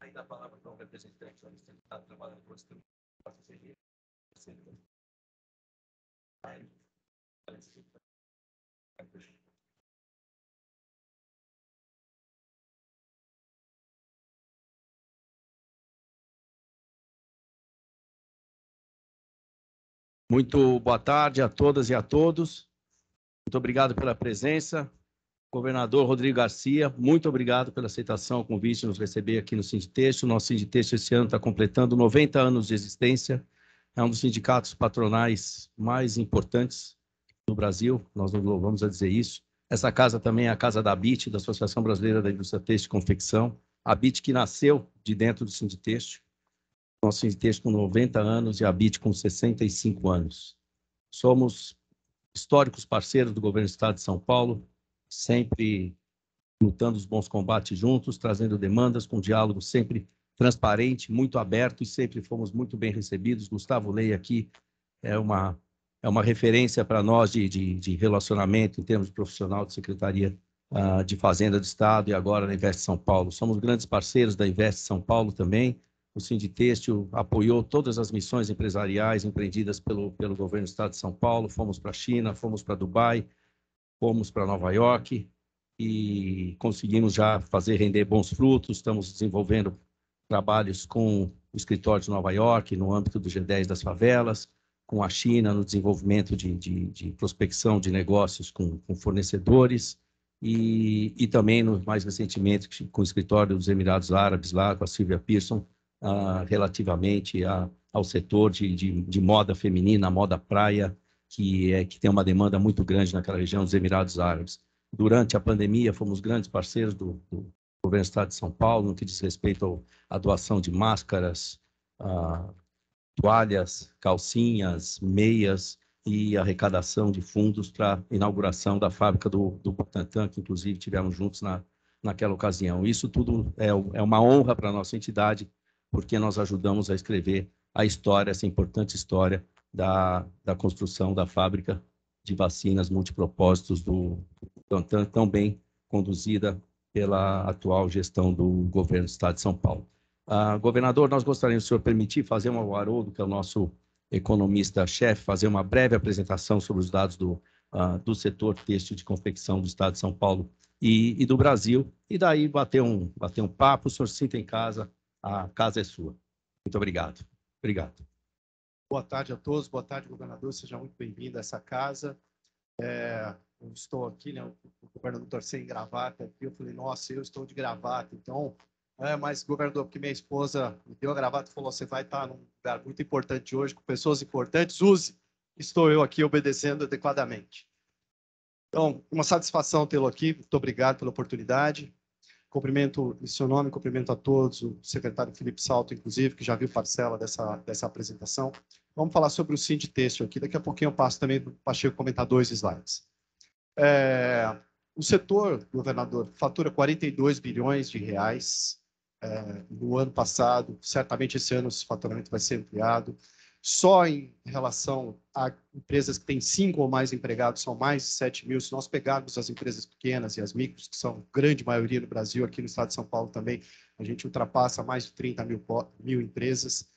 Ainda a palavra para o representante do Estado trabalhando com esse parceria. Muito boa tarde a todas e a todos. Muito obrigado pela presença. Governador Rodrigo Garcia, muito obrigado pela aceitação ao convite de nos receber aqui no Sinditexto. O nosso Sinditexto esse ano está completando 90 anos de existência. É um dos sindicatos patronais mais importantes do Brasil, nós não vamos a dizer isso. Essa casa também é a casa da ABIT, da Associação Brasileira da Indústria Têxtil e Confecção. A ABIT que nasceu de dentro do Sinditexto. Nosso Sinditexto com 90 anos e a ABIT com 65 anos. Somos históricos parceiros do governo do Estado de São Paulo, sempre lutando os bons combates juntos, trazendo demandas com diálogo sempre transparente, muito aberto, e sempre fomos muito bem recebidos. Gustavo Lei aqui é uma referência para nós de relacionamento em termos profissional de Secretaria de Fazenda do Estado e agora na Invest São Paulo. Somos grandes parceiros da Invest São Paulo também. O Sinditexto apoiou todas as missões empresariais empreendidas pelo governo do Estado de São Paulo. Fomos para a China, fomos para Dubai, fomos para Nova York e conseguimos já fazer render bons frutos. Estamos desenvolvendo trabalhos com o escritório de Nova York, no âmbito do G10 das favelas, com a China, no desenvolvimento de prospecção de negócios com fornecedores e também, mais recentemente, com o escritório dos Emirados Árabes, lá com a Sylvia Pearson, relativamente ao setor de moda feminina, moda praia, que tem uma demanda muito grande naquela região dos Emirados Árabes. Durante a pandemia, fomos grandes parceiros do governo do Estado de São Paulo, no que diz respeito à doação de máscaras, toalhas, calcinhas, meias e arrecadação de fundos para a inauguração da fábrica do Butantan, que inclusive tivemos juntos naquela ocasião. Isso tudo é uma honra para a nossa entidade, porque nós ajudamos a escrever a história, essa importante história da construção da fábrica de vacinas multipropósitos do Butantan, tão bem conduzida pela atual gestão do governo do Estado de São Paulo. Governador, nós gostaríamos, se o senhor permitir, fazer o Haroldo, que é o nosso economista-chefe, fazer uma breve apresentação sobre os dados do setor têxtil de confecção do Estado de São Paulo e do Brasil, e daí bater um papo. O senhor se sinta em casa, a casa é sua. Muito obrigado. Obrigado. Boa tarde a todos, boa tarde, governador, seja muito bem-vindo a essa casa. Eu estou aqui, né, o governador torceu em gravata aqui, eu falei, nossa, eu estou de gravata, então, mas, governador, porque minha esposa me deu a gravata e falou, você vai estar num lugar muito importante hoje, com pessoas importantes, use, estou eu aqui obedecendo adequadamente. Então, uma satisfação tê-lo aqui, muito obrigado pela oportunidade. Cumprimento em seu nome, cumprimento a todos, o secretário Felipe Salto, inclusive, que já viu parcela dessa apresentação. Vamos falar sobre o Sinditexto aqui. Daqui a pouquinho eu passo também para o Pacheco comentar 2 slides. O setor, governador, fatura 42 bilhões de reais no ano passado. Certamente esse ano esse faturamento vai ser ampliado. Só em relação a empresas que têm 5 ou mais empregados, são mais de 7 mil. Se nós pegarmos as empresas pequenas e as micros, que são grande maioria no Brasil, aqui no estado de São Paulo também, a gente ultrapassa mais de 30 mil empresas.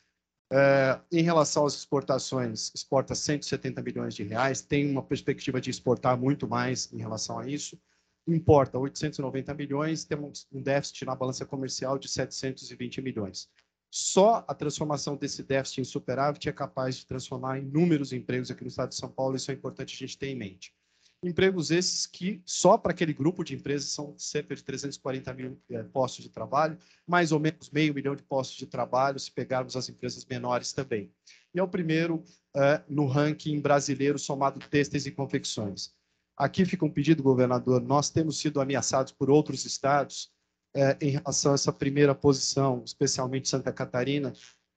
Em relação às exportações, exporta 170 bilhões de reais, tem uma perspectiva de exportar muito mais em relação a isso. Importa 890 milhões, temos um déficit na balança comercial de 720 milhões. Só a transformação desse déficit em superávit é capaz de transformar inúmeros empregos aqui no estado de São Paulo, isso é importante a gente ter em mente. Empregos esses que, só para aquele grupo de empresas, são cerca de 340 mil postos de trabalho, mais ou menos 500 mil de postos de trabalho, se pegarmos as empresas menores também. E é o primeiro no ranking brasileiro somado têxteis e confecções. Aqui fica um pedido, governador, nós temos sido ameaçados por outros estados em relação a essa primeira posição, especialmente Santa Catarina,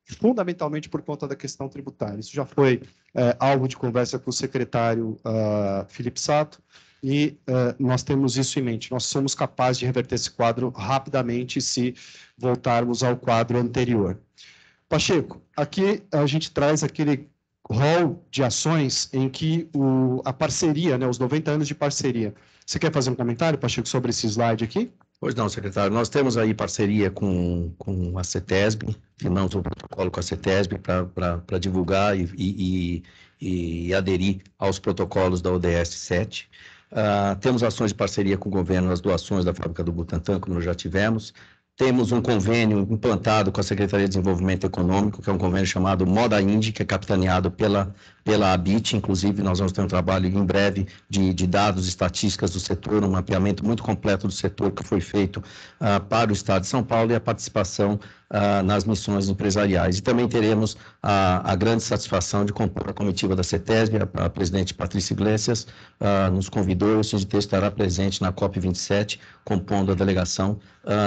fundamentalmente por conta da questão tributária. Isso já foi alvo de conversa com o secretário Felipe Sato, e nós temos isso em mente. Nós somos capazes de reverter esse quadro rapidamente se voltarmos ao quadro anterior. Pacheco, aqui a gente traz aquele rol de ações em que a parceria, né, os 90 anos de parceria. Você quer fazer um comentário, Pacheco, sobre esse slide aqui? Pois não, secretário. Nós temos aí parceria com a CETESB, firmamos um protocolo com a CETESB para divulgar e aderir aos protocolos da ODS 7. Temos ações de parceria com o governo nas doações da fábrica do Butantã, como nós já tivemos. Temos um convênio implantado com a Secretaria de Desenvolvimento Econômico, que é um convênio chamado Moda Indy, que é capitaneado pela ABIT. Inclusive, nós vamos ter um trabalho em breve de dados e estatísticas do setor, um mapeamento muito completo do setor que foi feito para o Estado de São Paulo e a participação nas missões empresariais. E também teremos a grande satisfação de compor a comitiva da CETESB. A presidente Patrícia Iglesias nos convidou e o Sinditê estará presente na COP27, compondo a delegação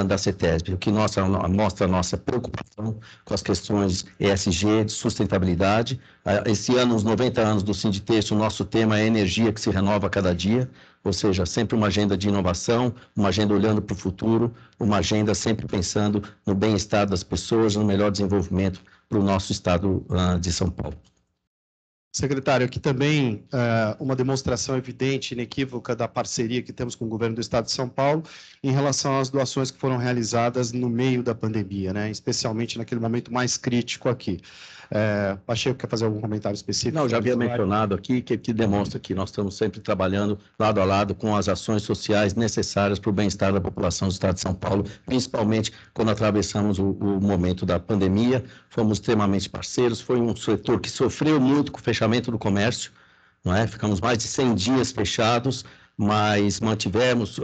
da CETESB, o que mostra a nossa preocupação com as questões ESG, de sustentabilidade. Esse ano, os 90 anos do Sinditê, o nosso tema é energia que se renova a cada dia, ou seja, sempre uma agenda de inovação, uma agenda olhando para o futuro, uma agenda sempre pensando no bem-estar das pessoas, no melhor desenvolvimento para o nosso estado de São Paulo. Secretário, aqui também uma demonstração evidente e inequívoca da parceria que temos com o governo do Estado de São Paulo em relação às doações que foram realizadas no meio da pandemia, né? Especialmente naquele momento mais crítico aqui. Pacheco, quer fazer algum comentário específico? Não, já havia mencionado aqui que demonstra que nós estamos sempre trabalhando lado a lado com as ações sociais necessárias para o bem-estar da população do Estado de São Paulo, principalmente quando atravessamos o momento da pandemia. Fomos extremamente parceiros, foi um setor que sofreu muito com o fechamento do comércio, não é? Ficamos mais de 100 dias fechados, mas mantivemos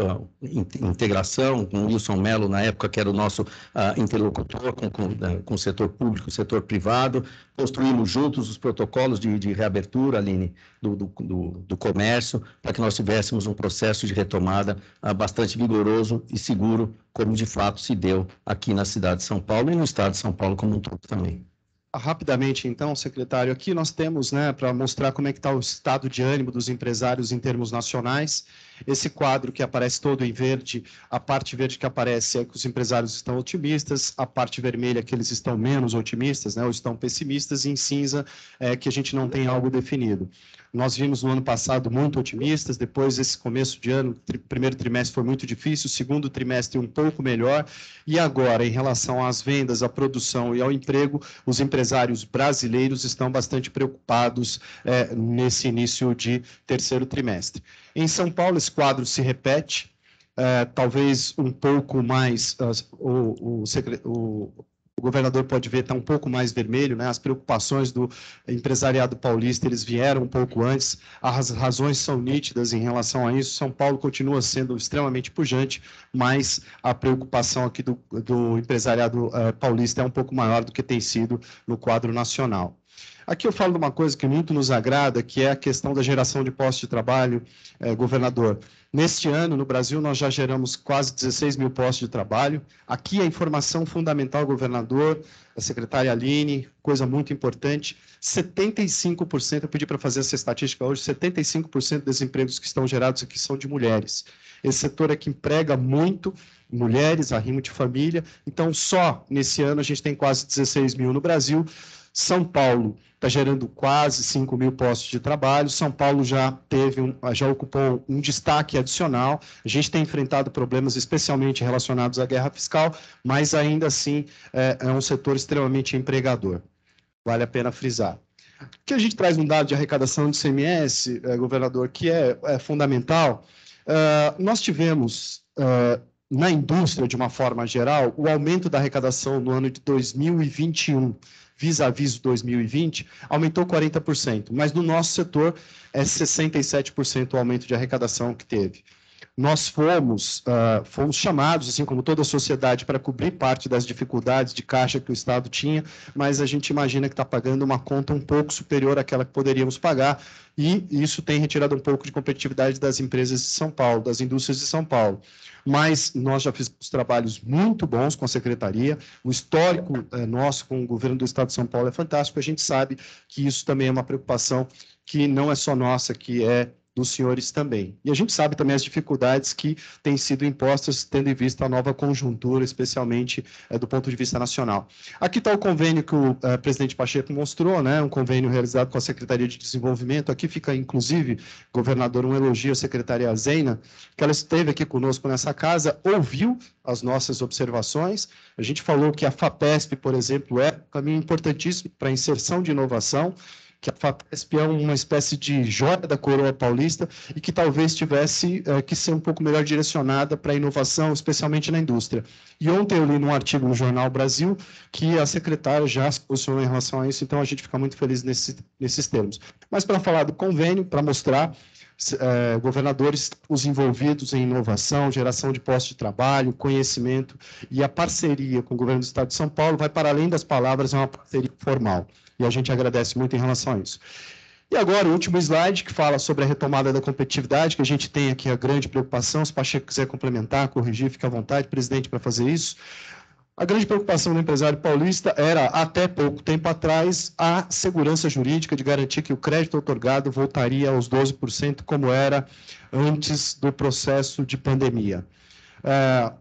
integração com o Wilson Mello, na época, que era o nosso interlocutor com o setor público, o setor privado. Construímos juntos os protocolos de reabertura, Aline, do comércio, para que nós tivéssemos um processo de retomada bastante vigoroso e seguro, como de fato se deu aqui na cidade de São Paulo e no estado de São Paulo como um todo também. Rapidamente, então, secretário, aqui nós temos, né, para mostrar como é que está o estado de ânimo dos empresários em termos nacionais, esse quadro que aparece todo em verde, a parte verde que aparece é que os empresários estão otimistas, a parte vermelha é que eles estão menos otimistas, né, ou estão pessimistas, e em cinza é que a gente não tem algo definido. Nós vimos no ano passado muito otimistas, depois esse começo de ano, primeiro trimestre foi muito difícil, segundo trimestre um pouco melhor, e agora, em relação às vendas, à produção e ao emprego, os empresários brasileiros estão bastante preocupados nesse início de terceiro trimestre. Em São Paulo, esse quadro se repete, talvez um pouco mais, o governador pode ver, está um pouco mais vermelho, né? As preocupações do empresariado paulista, eles vieram um pouco antes, as razões são nítidas em relação a isso. São Paulo continua sendo extremamente pujante, mas a preocupação aqui do empresariado paulista é um pouco maior do que tem sido no quadro nacional. Aqui eu falo de uma coisa que muito nos agrada, que é a questão da geração de postos de trabalho, governador. Neste ano, no Brasil, nós já geramos quase 16 mil postos de trabalho. Aqui a informação fundamental, governador, a secretária Aline, coisa muito importante, 75%, eu pedi para fazer essa estatística hoje, 75% dos empregos que estão gerados aqui são de mulheres. Esse setor é que emprega muito mulheres, arrimo de família, então só nesse ano a gente tem quase 16 mil no Brasil. São Paulo está gerando quase 5 mil postos de trabalho. São Paulo já ocupou um destaque adicional. A gente tem enfrentado problemas especialmente relacionados à guerra fiscal, mas ainda assim é um setor extremamente empregador. Vale a pena frisar. Aqui a gente traz um dado de arrecadação de ICMS, governador, que é fundamental. Nós tivemos, na indústria, de uma forma geral, o aumento da arrecadação no ano de 2021, vis-à-vis 2020, aumentou 40%, mas no nosso setor é 67% o aumento de arrecadação que teve. Nós fomos chamados, assim como toda a sociedade, para cobrir parte das dificuldades de caixa que o Estado tinha, mas a gente imagina que está pagando uma conta um pouco superior àquela que poderíamos pagar, e isso tem retirado um pouco de competitividade das empresas de São Paulo, das indústrias de São Paulo. Mas nós já fizemos trabalhos muito bons com a Secretaria, o histórico nosso com o governo do Estado de São Paulo é fantástico, a gente sabe que isso também é uma preocupação que não é só nossa, que é dos senhores também. E a gente sabe também as dificuldades que têm sido impostas, tendo em vista a nova conjuntura, especialmente do ponto de vista nacional. Aqui está o convênio que o presidente Pacheco mostrou, né, um convênio realizado com a Secretaria de Desenvolvimento. Aqui fica, inclusive, governador, um elogio à secretária Zena, que ela esteve aqui conosco nessa casa, ouviu as nossas observações. A gente falou que a FAPESP, por exemplo, é um caminho importantíssimo para a inserção de inovação, que a FAPESP é uma espécie de joia da coroa paulista e que talvez tivesse que ser um pouco melhor direcionada para a inovação, especialmente na indústria. E ontem eu li num artigo no Jornal Brasil que a secretária já se posicionou em relação a isso, então a gente fica muito feliz nesses termos. Mas para falar do convênio, para mostrar governadores, os envolvidos em inovação, geração de postos de trabalho, conhecimento, e a parceria com o governo do Estado de São Paulo vai para além das palavras, é uma parceria formal. E a gente agradece muito em relação a isso. E agora, o último slide, que fala sobre a retomada da competitividade, que a gente tem aqui a grande preocupação. Se o Pacheco quiser complementar, corrigir, fique à vontade, presidente, para fazer isso. A grande preocupação do empresário paulista era, até pouco tempo atrás, a segurança jurídica de garantir que o crédito outorgado voltaria aos 12%, como era antes do processo de pandemia.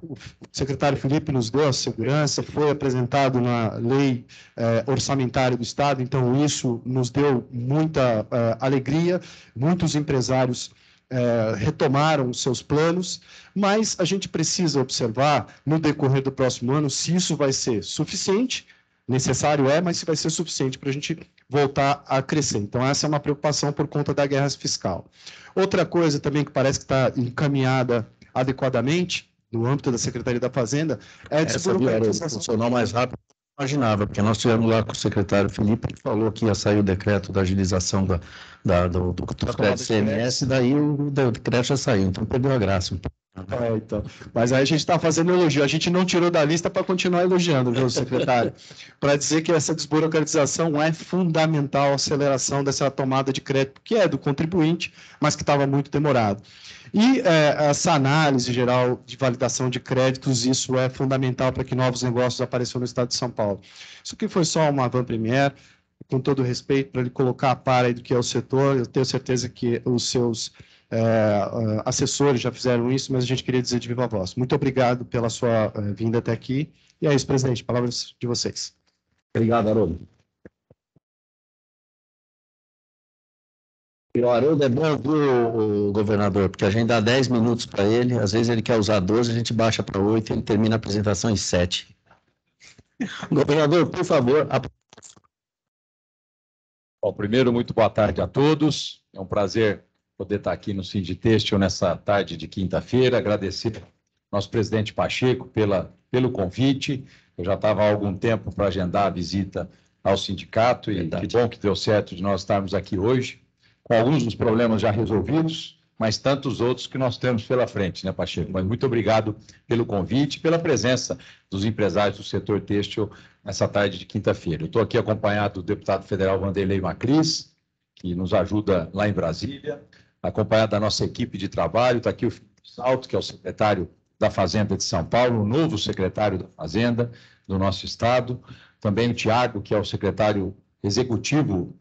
O secretário Felipe nos deu a segurança, foi apresentado na lei orçamentária do Estado, então isso nos deu muita alegria, muitos empresários retomaram os seus planos, mas a gente precisa observar no decorrer do próximo ano se isso vai ser suficiente, necessário mas se vai ser suficiente para a gente voltar a crescer. Então, essa é uma preocupação por conta da guerra fiscal. Outra coisa também que parece que está encaminhada adequadamente, no âmbito da Secretaria da Fazenda, é a desburocratização. Funcionou mais rápido do que eu imaginava, porque nós tivemos lá com o secretário Felipe, que falou que ia sair o decreto da agilização do crédito CMS, e daí o decreto já saiu, então perdeu a graça. Então. Mas aí a gente está fazendo elogio, a gente não tirou da lista para continuar elogiando, viu, secretário? Para dizer que essa desburocratização é fundamental, a aceleração dessa tomada de crédito, que é do contribuinte, mas que estava muito demorado. E essa análise geral de validação de créditos, isso é fundamental para que novos negócios apareçam no Estado de São Paulo. Isso aqui foi só uma avant-première, com todo respeito, para ele colocar a par aí do que é o setor. Eu tenho certeza que os seus assessores já fizeram isso, mas a gente queria dizer de viva voz. Muito obrigado pela sua vinda até aqui. E é isso, presidente, palavras de vocês. Obrigado, Haroldo. O Haroldo é bom, viu, governador, porque a gente dá 10 minutos para ele, às vezes ele quer usar 12, a gente baixa para 8 e ele termina a apresentação em 7. Governador, por favor. Bom, primeiro, muito boa tarde a todos. É um prazer poder estar aqui no Sinditêxtil nessa tarde de quinta-feira. Agradecer ao nosso presidente Pacheco pelo convite. Eu já estava há algum tempo para agendar a visita ao sindicato e que bom que deu certo de nós estarmos aqui hoje, com alguns dos problemas já resolvidos, mas tantos outros que nós temos pela frente, né, Pacheco? Mas muito obrigado pelo convite e pela presença dos empresários do setor têxtil nessa tarde de quinta-feira. Eu estou aqui acompanhado do deputado federal Vanderlei Macris, que nos ajuda lá em Brasília, acompanhado da nossa equipe de trabalho. Está aqui o Felipe Salto, que é o secretário da Fazenda de São Paulo, o novo secretário da Fazenda do nosso estado. Também o Tiago, que é o secretário executivo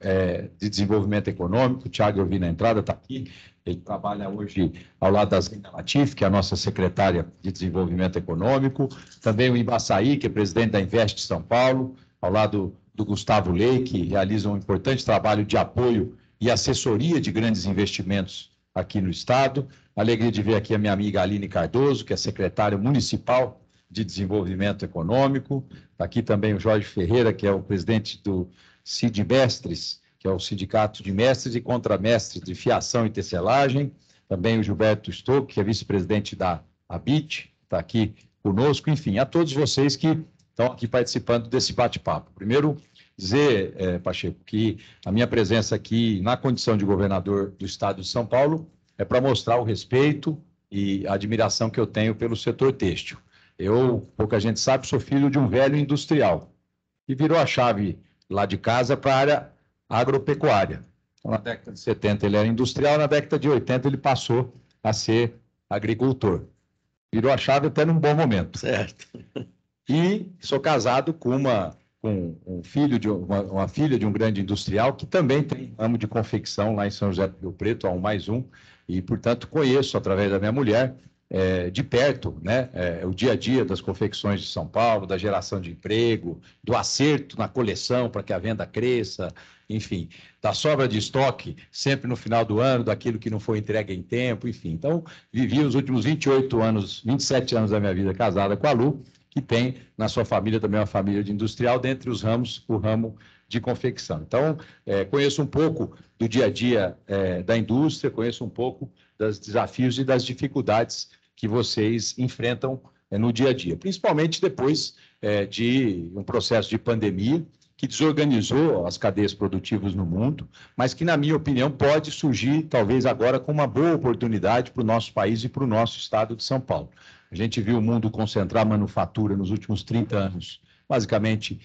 de desenvolvimento econômico. O Tiago, eu vi na entrada, está aqui. Ele trabalha hoje ao lado da Zena Latif, que é a nossa secretária de desenvolvimento econômico. Também o Ibaçaí, que é presidente da Invest São Paulo, ao lado do Gustavo Lei, que realiza um importante trabalho de apoio e assessoria de grandes investimentos aqui no estado. Alegria de ver aqui a minha amiga Aline Cardoso, que é secretária municipal de desenvolvimento econômico. Está aqui também o Jorge Ferreira, que é o presidente do Sindimestres, que é o Sindicato de Mestres e Contramestres de Fiação e Tecelagem. Também o Gilberto Stock, que é vice-presidente da ABIT, está aqui conosco. Enfim, a todos vocês que estão aqui participando desse bate-papo. Primeiro, dizer, Pacheco, que a minha presença aqui na condição de governador do estado de São Paulo é para mostrar o respeito e a admiração que eu tenho pelo setor têxtil. Eu, pouca gente sabe, sou filho de um velho industrial que virou a chave lá de casa para a área agropecuária. Então, na década de 70 ele era industrial, na década de 80 ele passou a ser agricultor. Virou a chave até num bom momento. Certo. E sou casado com com uma filha de um grande industrial que também tem ramo de confecção lá em São José do Rio Preto, a 1+1, e, portanto, conheço, através da minha mulher, de perto, né, o dia a dia das confecções de São Paulo, da geração de emprego, do acerto na coleção para que a venda cresça, enfim, da sobra de estoque sempre no final do ano, daquilo que não foi entregue em tempo, enfim. Então, vivi os últimos 27 anos da minha vida casada com a Lu, que tem na sua família também uma família de industrial, dentre os ramos, o ramo de confecção. Então, conheço um pouco do dia a dia da indústria, conheço um pouco dos desafios e das dificuldades que vocês enfrentam no dia a dia, principalmente depois de um processo de pandemia que desorganizou as cadeias produtivas no mundo, mas que, na minha opinião, pode surgir, talvez agora, com uma boa oportunidade para o nosso país e para o nosso estado de São Paulo. A gente viu o mundo concentrar manufatura nos últimos 30 anos, basicamente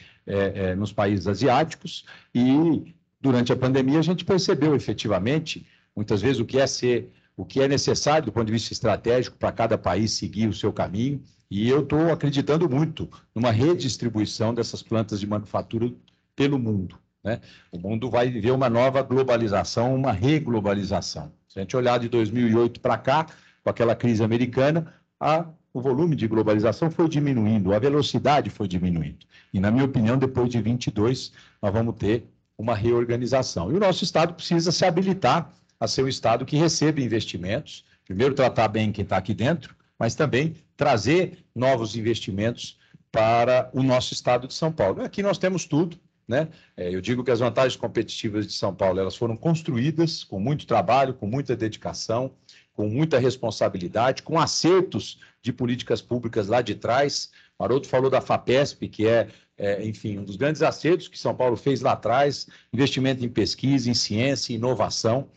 nos países asiáticos, e durante a pandemia a gente percebeu efetivamente, muitas vezes, o que é necessário do ponto de vista estratégico para cada país seguir o seu caminho, e eu estou acreditando muito numa redistribuição dessas plantas de manufatura pelo mundo, né? O mundo vai viver uma nova globalização, uma reglobalização. Se a gente olhar de 2008 para cá, com aquela crise americana, o volume de globalização foi diminuindo, a velocidade foi diminuindo. E, na minha opinião, depois de 22, nós vamos ter uma reorganização. E o nosso Estado precisa se habilitar a ser um Estado que receba investimentos, primeiro tratar bem quem está aqui dentro, mas também trazer novos investimentos para o nosso Estado de São Paulo. Aqui nós temos tudo, né? Eu digo que as vantagens competitivas de São Paulo, elas foram construídas com muito trabalho, com muita dedicação, com muita responsabilidade, com acertos de políticas públicas lá de trás. Maroto falou da FAPESP, que enfim, um dos grandes acertos que São Paulo fez lá atrás, investimento em pesquisa, em ciência, inovação.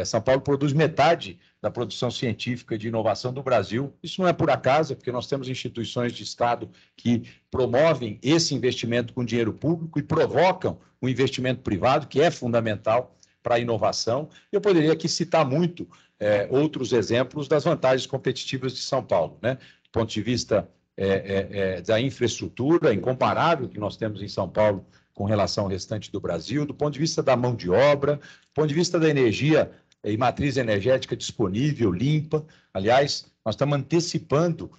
São Paulo produz metade da produção científica e de inovação do Brasil. Isso não é por acaso, porque nós temos instituições de Estado que promovem esse investimento com dinheiro público e provocam o investimento privado, que é fundamental para a inovação. Eu poderia aqui citar muito outros exemplos das vantagens competitivas de São Paulo, né? Do ponto de vista da infraestrutura incomparável que nós temos em São Paulo com relação ao restante do Brasil, do ponto de vista da mão de obra, do ponto de vista da energia e matriz energética disponível, limpa. Aliás, nós estamos antecipando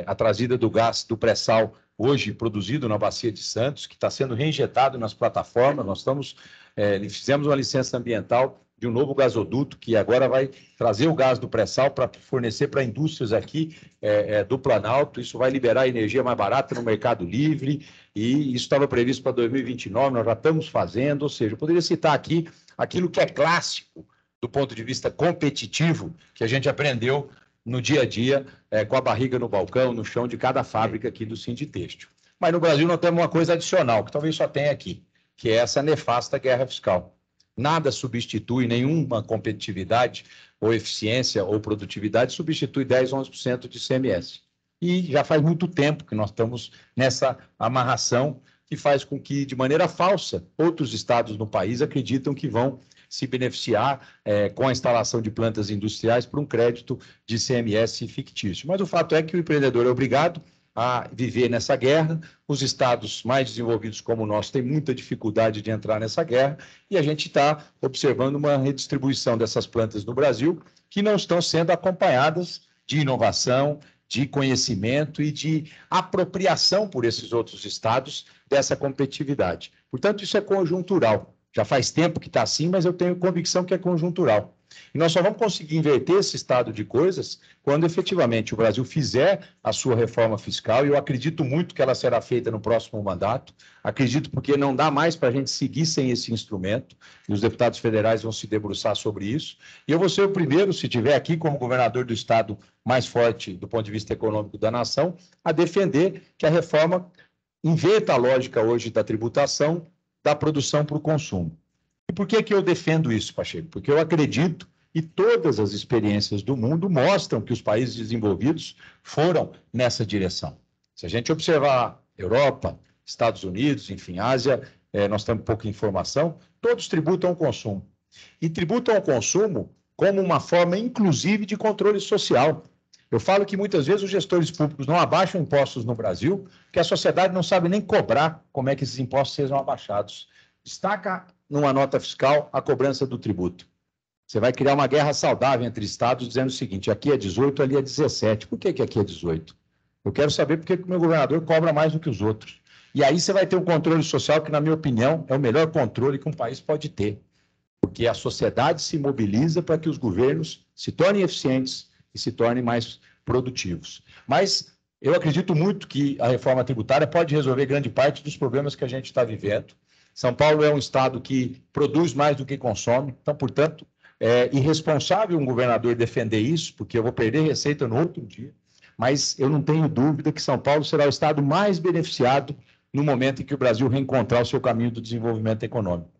a trazida do gás do pré-sal, hoje produzido na Bacia de Santos, que está sendo reinjetado nas plataformas. Nós fizemos uma licença ambiental de um novo gasoduto, que agora vai trazer o gás do pré-sal para fornecer para indústrias aqui do Planalto. Isso vai liberar energia mais barata no mercado livre, e isso estava previsto para 2029, nós já estamos fazendo. Ou seja, eu poderia citar aqui aquilo que é clássico do ponto de vista competitivo, que a gente aprendeu no dia a dia, com a barriga no balcão, no chão de cada fábrica aqui do Sinditêxtil. Mas no Brasil nós temos uma coisa adicional, que talvez só tenha aqui, que é essa nefasta guerra fiscal. Nada substitui, nenhuma competitividade ou eficiência ou produtividade substitui 10, 11% de ICMS. E já faz muito tempo que nós estamos nessa amarração que faz com que, de maneira falsa, outros estados no país acreditam que vão se beneficiar com a instalação de plantas industriais por um crédito de ICMS fictício. Mas o fato é que o empreendedor é obrigado a viver nessa guerra. Os estados mais desenvolvidos como o nosso têm muita dificuldade de entrar nessa guerra, e a gente está observando uma redistribuição dessas plantas no Brasil que não estão sendo acompanhadas de inovação, de conhecimento e de apropriação por esses outros estados dessa competitividade. Portanto, isso é conjuntural. Já faz tempo que está assim, mas eu tenho convicção que é conjuntural. E nós só vamos conseguir inverter esse estado de coisas quando efetivamente o Brasil fizer a sua reforma fiscal, e eu acredito muito que ela será feita no próximo mandato. Acredito porque não dá mais para a gente seguir sem esse instrumento, e os deputados federais vão se debruçar sobre isso. E eu vou ser o primeiro, se estiver aqui como governador do estado mais forte do ponto de vista econômico da nação, a defender que a reforma inverta a lógica hoje da tributação da produção para o consumo. E por que eu defendo isso, Pacheco? Porque eu acredito, e todas as experiências do mundo mostram que os países desenvolvidos foram nessa direção. Se a gente observar Europa, Estados Unidos, enfim, Ásia, nós temos pouca informação, todos tributam ao consumo. E tributam ao consumo como uma forma, inclusive, de controle social. Eu falo que muitas vezes os gestores públicos não abaixam impostos no Brasil, porque a sociedade não sabe nem cobrar como é que esses impostos sejam abaixados. Destaca numa nota fiscal a cobrança do tributo. Você vai criar uma guerra saudável entre estados dizendo o seguinte, aqui é 18, ali é 17. Por que aqui é 18? Eu quero saber por que o meu governador cobra mais do que os outros. E aí você vai ter um controle social que, na minha opinião, é o melhor controle que um país pode ter. Porque a sociedade se mobiliza para que os governos se tornem eficientes e se tornem mais produtivos. Mas eu acredito muito que a reforma tributária pode resolver grande parte dos problemas que a gente está vivendo. São Paulo é um estado que produz mais do que consome, então, portanto, é irresponsável um governador defender isso, porque eu vou perder receita no outro dia, mas eu não tenho dúvida que São Paulo será o estado mais beneficiado no momento em que o Brasil reencontrar o seu caminho do desenvolvimento econômico.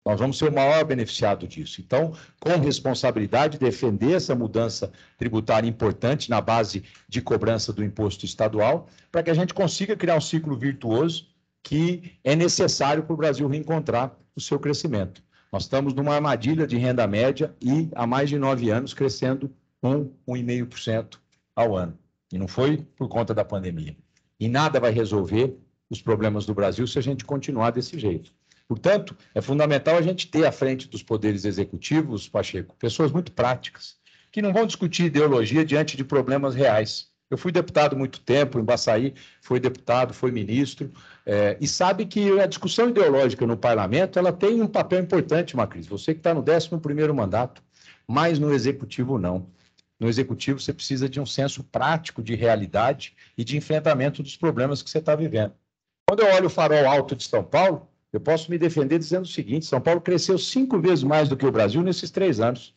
Nós vamos ser o maior beneficiado disso. Então, com responsabilidade, defender essa mudança tributária importante na base de cobrança do imposto estadual, para que a gente consiga criar um ciclo virtuoso que é necessário para o Brasil reencontrar o seu crescimento. Nós estamos numa armadilha de renda média e há mais de 9 anos crescendo 1,5% ao ano. E não foi por conta da pandemia. E nada vai resolver os problemas do Brasil se a gente continuar desse jeito. Portanto, é fundamental a gente ter à frente dos poderes executivos, Pacheco, pessoas muito práticas, que não vão discutir ideologia diante de problemas reais. Eu fui deputado há muito tempo, em Baçaí, foi deputado, foi ministro, e sabe que a discussão ideológica no parlamento ela tem um papel importante, Macris. Você que está no 11º mandato, mas no executivo não. No executivo você precisa de um senso prático de realidade e de enfrentamento dos problemas que você está vivendo. Quando eu olho o farol alto de São Paulo, eu posso me defender dizendo o seguinte, São Paulo cresceu 5 vezes mais do que o Brasil nesses 3 anos.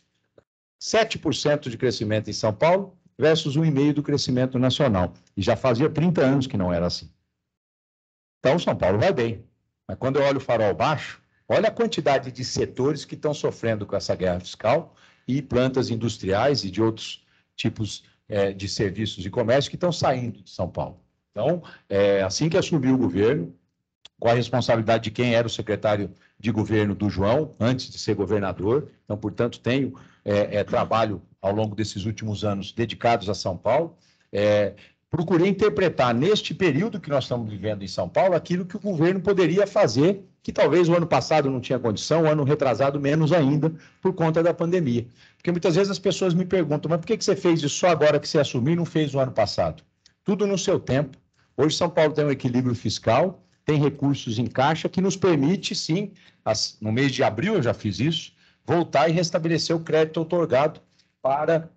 7% de crescimento em São Paulo versus 1,5% do crescimento nacional. E já fazia 30 anos que não era assim. Então, São Paulo vai bem. Mas quando eu olho o farol baixo, olha a quantidade de setores que estão sofrendo com essa guerra fiscal e plantas industriais e de outros tipos de serviços de comércio que estão saindo de São Paulo. Então, assim que assumiu o governo, com a responsabilidade de quem era o secretário de governo do João, antes de ser governador. Então, portanto, tenho trabalho ao longo desses últimos anos dedicados a São Paulo. Procurei interpretar, neste período que nós estamos vivendo em São Paulo, aquilo que o governo poderia fazer, que talvez o ano passado não tinha condição, o ano retrasado menos ainda, por conta da pandemia. Porque muitas vezes as pessoas me perguntam, mas por que você fez isso só agora que você assumiu e não fez no ano passado? Tudo no seu tempo. Hoje São Paulo tem um equilíbrio fiscal, tem recursos em caixa que nos permite, sim, no mês de abril eu já fiz isso, voltar e restabelecer o crédito outorgado para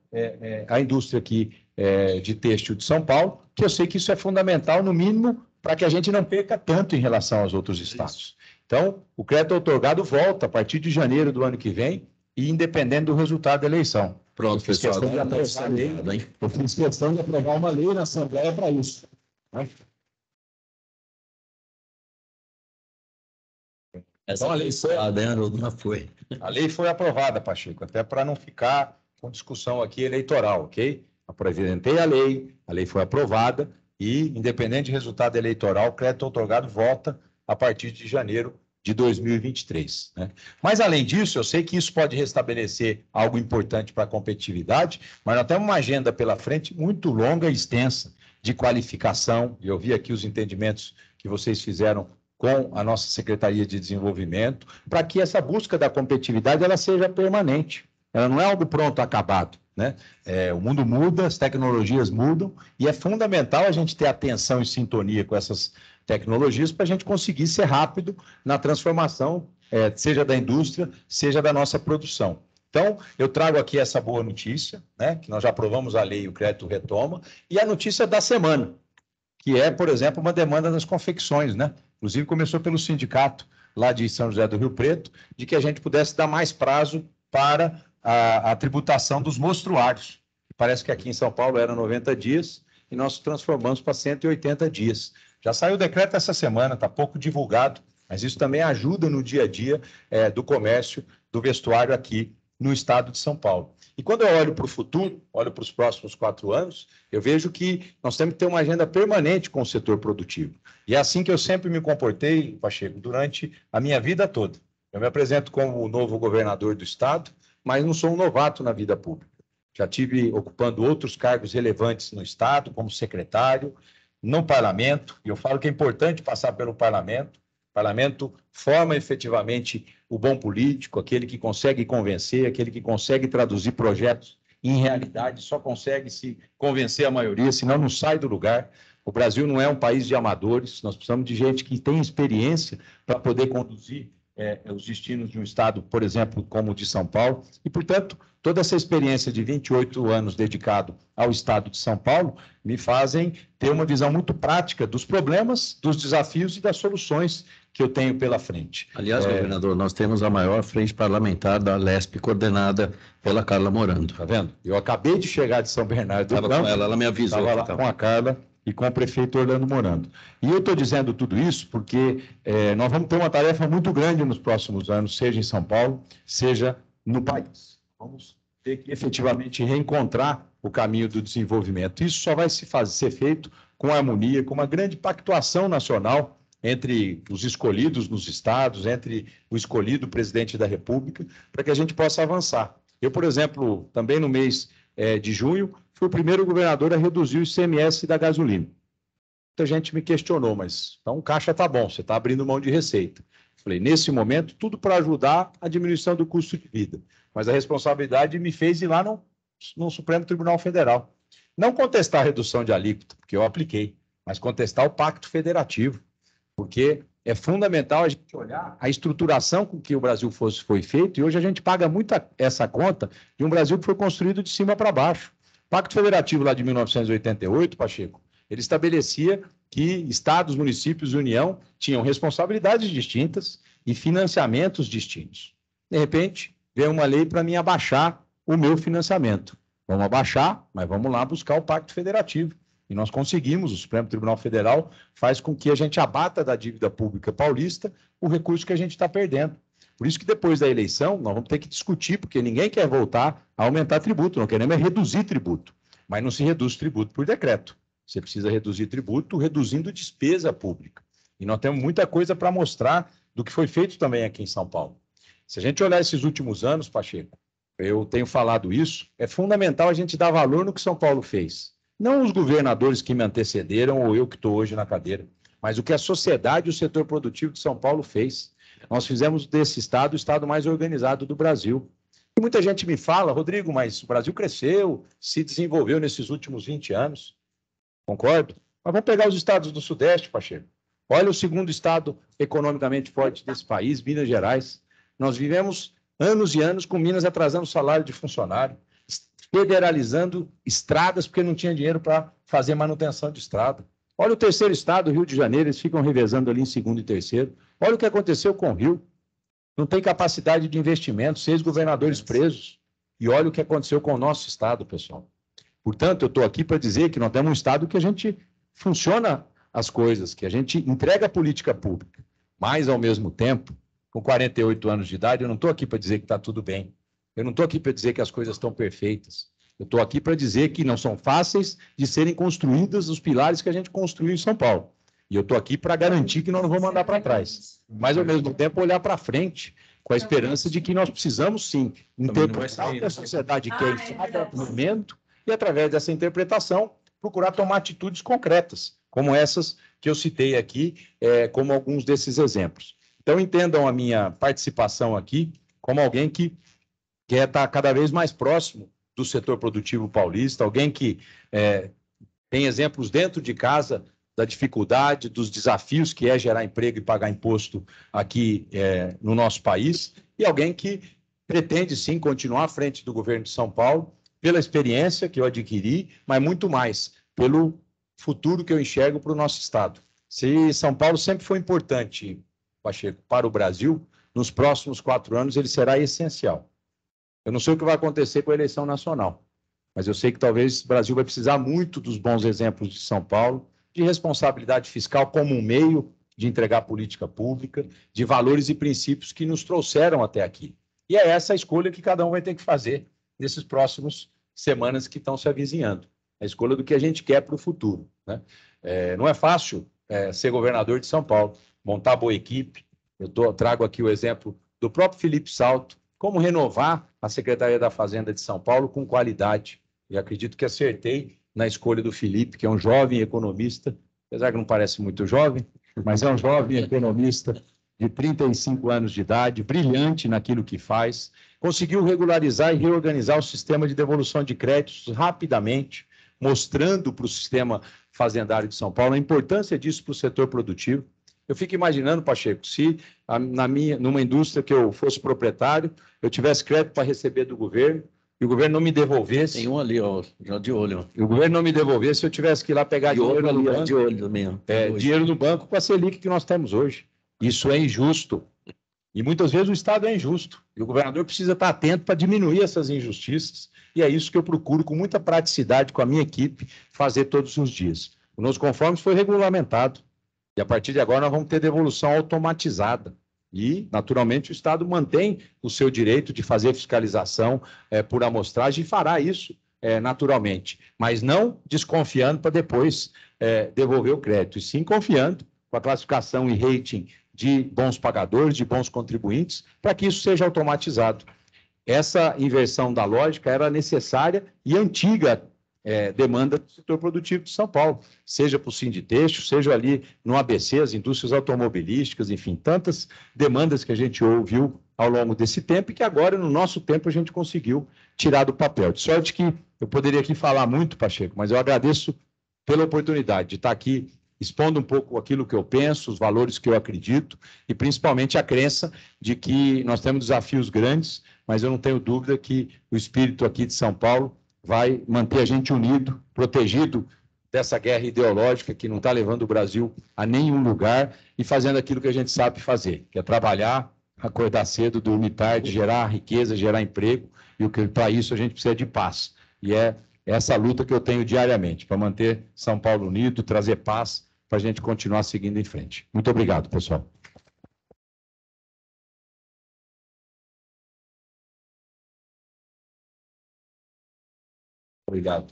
a indústria aqui de têxtil de São Paulo, que eu sei que isso é fundamental, no mínimo, para que a gente não perca tanto em relação aos outros estados. Então, o crédito outorgado volta a partir de janeiro do ano que vem, e independente do resultado da eleição. Pronto, pessoal. Eu fiz questão de aprovar uma lei na Assembleia para isso. Então, a lei foi foi. A lei foi aprovada, Pacheco, até para não ficar com discussão aqui eleitoral, ok? Apresentei a lei foi aprovada e, independente do resultado eleitoral, o crédito outorgado volta a partir de janeiro de 2023. Né? Mas, além disso, eu sei que isso pode restabelecer algo importante para a competitividade, mas nós temos uma agenda pela frente muito longa e extensa de qualificação. Eu vi aqui os entendimentos que vocês fizeram com a nossa Secretaria de Desenvolvimento, para que essa busca da competitividade ela seja permanente. Ela não é algo pronto, acabado. Né? O mundo muda, as tecnologias mudam, e é fundamental a gente ter atenção e sintonia com essas tecnologias para a gente conseguir ser rápido na transformação, seja da indústria, seja da nossa produção. Então, eu trago aqui essa boa notícia, né? Que nós já aprovamos a lei e o crédito retoma, e a notícia da semana, que é, por exemplo, uma demanda das confecções, né? Inclusive começou pelo sindicato lá de São José do Rio Preto, de que a gente pudesse dar mais prazo para a tributação dos mostruários. Parece que aqui em São Paulo era 90 dias e nós transformamos para 180 dias. Já saiu o decreto essa semana, está pouco divulgado, mas isso também ajuda no dia a dia do comércio do vestuário aqui no estado de São Paulo. E quando eu olho para o futuro, olho para os próximos 4 anos, eu vejo que nós temos que ter uma agenda permanente com o setor produtivo. E é assim que eu sempre me comportei, Pacheco, durante a minha vida toda. Eu me apresento como o novo governador do estado, mas não sou um novato na vida pública. já tive ocupando outros cargos relevantes no Estado, como secretário, no Parlamento, e eu falo que é importante passar pelo Parlamento. O Parlamento forma efetivamente o bom político, aquele que consegue convencer, aquele que consegue traduzir projetos em realidade, só consegue se convencer a maioria, senão não sai do lugar. O Brasil não é um país de amadores, nós precisamos de gente que tem experiência para poder conduzir os destinos de um Estado, por exemplo, como o de São Paulo, e, portanto, toda essa experiência de 28 anos dedicado ao Estado de São Paulo me fazem ter uma visão muito prática dos problemas, dos desafios e das soluções que eu tenho pela frente. Aliás, governador, nós temos a maior frente parlamentar da Lesp, coordenada pela Carla Morando. Tá vendo? Eu acabei de chegar de São Bernardo do Campo. Estava com ela me avisou. Estava lá com a Carla e com o prefeito Orlando Morando. E eu estou dizendo tudo isso porque nós vamos ter uma tarefa muito grande nos próximos anos, seja em São Paulo, seja no país. Vamos ter que efetivamente reencontrar o caminho do desenvolvimento. Isso só vai ser feito com harmonia, com uma grande pactuação nacional entre os escolhidos nos estados, entre o escolhido presidente da República, para que a gente possa avançar. Eu, por exemplo, também no mês de junho, fui o primeiro governador a reduzir o ICMS da gasolina. Muita gente me questionou, mas então o caixa está bom, você está abrindo mão de receita. Falei, nesse momento, tudo para ajudar a diminuição do custo de vida. Mas a responsabilidade me fez ir lá no Supremo Tribunal Federal. Não contestar a redução de alíquota, porque eu apliquei, mas contestar o Pacto Federativo, porque é fundamental a gente olhar a estruturação com que o Brasil foi feito, e hoje a gente paga muito essa conta de um Brasil que foi construído de cima para baixo. O Pacto Federativo lá de 1988, Pacheco, ele estabelecia que estados, municípios e União tinham responsabilidades distintas e financiamentos distintos. De repente, veio uma lei para mim abaixar o meu financiamento. Vamos abaixar, mas vamos lá buscar o Pacto Federativo. E nós conseguimos, o Supremo Tribunal Federal faz com que a gente abata da dívida pública paulista o recurso que a gente está perdendo. Por isso que depois da eleição, nós vamos ter que discutir, porque ninguém quer voltar a aumentar tributo, não queremos é reduzir tributo. Mas não se reduz tributo por decreto. Você precisa reduzir tributo reduzindo despesa pública. E nós temos muita coisa para mostrar do que foi feito também aqui em São Paulo. Se a gente olhar esses últimos anos, Pacheco, eu tenho falado isso, é fundamental a gente dar valor no que São Paulo fez. Não os governadores que me antecederam ou eu que estou hoje na cadeira, mas o que a sociedade e o setor produtivo de São Paulo fez. Nós fizemos desse estado o estado mais organizado do Brasil. E muita gente me fala, Rodrigo, mas o Brasil cresceu, se desenvolveu nesses últimos 20 anos. Concordo? Mas vamos pegar os estados do Sudeste, Pacheco. Olha o segundo estado economicamente forte desse país, Minas Gerais. Nós vivemos anos e anos com Minas atrasando o salário de funcionário, federalizando estradas porque não tinha dinheiro para fazer manutenção de estrada. Olha o terceiro estado, Rio de Janeiro, eles ficam revezando ali em segundo e terceiro. Olha o que aconteceu com o Rio. Não tem capacidade de investimento, 6 governadores presos. E olha o que aconteceu com o nosso estado, pessoal. Portanto, eu estou aqui para dizer que nós temos um estado que a gente funciona as coisas, que a gente entrega a política pública. Mas, ao mesmo tempo, com 48 anos de idade, eu não estou aqui para dizer que está tudo bem. Eu não estou aqui para dizer que as coisas estão perfeitas. Eu estou aqui para dizer que não são fáceis de serem construídos os pilares que a gente construiu em São Paulo. E eu estou aqui para garantir que nós não vamos andar para trás. Mas, ao mesmo tempo, olhar para frente com a esperança de que nós precisamos, sim, interpretar o que a sociedade quer em cada momento e, através dessa interpretação, procurar tomar atitudes concretas, como essas que eu citei aqui, como alguns desses exemplos. Então, entendam a minha participação aqui como alguém que quer estar cada vez mais próximo do setor produtivo paulista, alguém que tem exemplos dentro de casa da dificuldade, dos desafios que é gerar emprego e pagar imposto aqui no nosso país, e alguém que pretende, sim, continuar à frente do governo de São Paulo, pela experiência que eu adquiri, mas muito mais pelo futuro que eu enxergo para o nosso estado. Se São Paulo sempre foi importante, Pacheco, para o Brasil, nos próximos 4 anos ele será essencial. Eu não sei o que vai acontecer com a eleição nacional, mas eu sei que talvez o Brasil vai precisar muito dos bons exemplos de São Paulo, de responsabilidade fiscal como um meio de entregar política pública, de valores e princípios que nos trouxeram até aqui. E é essa a escolha que cada um vai ter que fazer nesses próximos semanas que estão se avizinhando. A escolha do que a gente quer para o futuro, né? Não é fácil ser governador de São Paulo, montar boa equipe. Eu trago aqui o exemplo do próprio Felipe Salto, como renovar a Secretaria da Fazenda de São Paulo com qualidade. E acredito que acertei na escolha do Felipe, que é um jovem economista, apesar que não parece muito jovem, mas é um jovem economista de 35 anos de idade, brilhante naquilo que faz, conseguiu regularizar e reorganizar o sistema de devolução de créditos rapidamente, mostrando para o sistema fazendário de São Paulo a importância disso para o setor produtivo. Eu fico imaginando, Pacheco, se numa indústria que eu fosse proprietário, eu tivesse crédito para receber do governo, e o governo não me devolvesse. Tem um ali, ó, já de olho. E o governo não me devolvesse, eu tivesse que ir lá pegar dinheiro no banco. De olho também. Dinheiro no banco com a Selic que nós temos hoje. Isso é injusto. E muitas vezes o Estado é injusto. E o governador precisa estar atento para diminuir essas injustiças. E é isso que eu procuro, com muita praticidade, com a minha equipe, fazer todos os dias. O Nos Conformes foi regulamentado. E a partir de agora nós vamos ter devolução automatizada. E, naturalmente, o Estado mantém o seu direito de fazer fiscalização por amostragem e fará isso naturalmente, mas não desconfiando para depois devolver o crédito, e sim confiando com a classificação e rating de bons pagadores, de bons contribuintes, para que isso seja automatizado. Essa inversão da lógica era necessária e antiga demanda do setor produtivo de São Paulo, seja para o Sinditexto, seja ali no ABC, as indústrias automobilísticas, enfim, tantas demandas que a gente ouviu ao longo desse tempo e que agora, no nosso tempo, a gente conseguiu tirar do papel. De sorte que eu poderia aqui falar muito, Pacheco, mas eu agradeço pela oportunidade de estar aqui expondo um pouco aquilo que eu penso, os valores que eu acredito e, principalmente, a crença de que nós temos desafios grandes, mas eu não tenho dúvida que o espírito aqui de São Paulo vai manter a gente unido, protegido dessa guerra ideológica que não está levando o Brasil a nenhum lugar e fazendo aquilo que a gente sabe fazer, que é trabalhar, acordar cedo, dormir tarde, gerar riqueza, gerar emprego, e para isso a gente precisa de paz. E é essa luta que eu tenho diariamente, para manter São Paulo unido, trazer paz, para a gente continuar seguindo em frente. Muito obrigado, pessoal. Obrigado.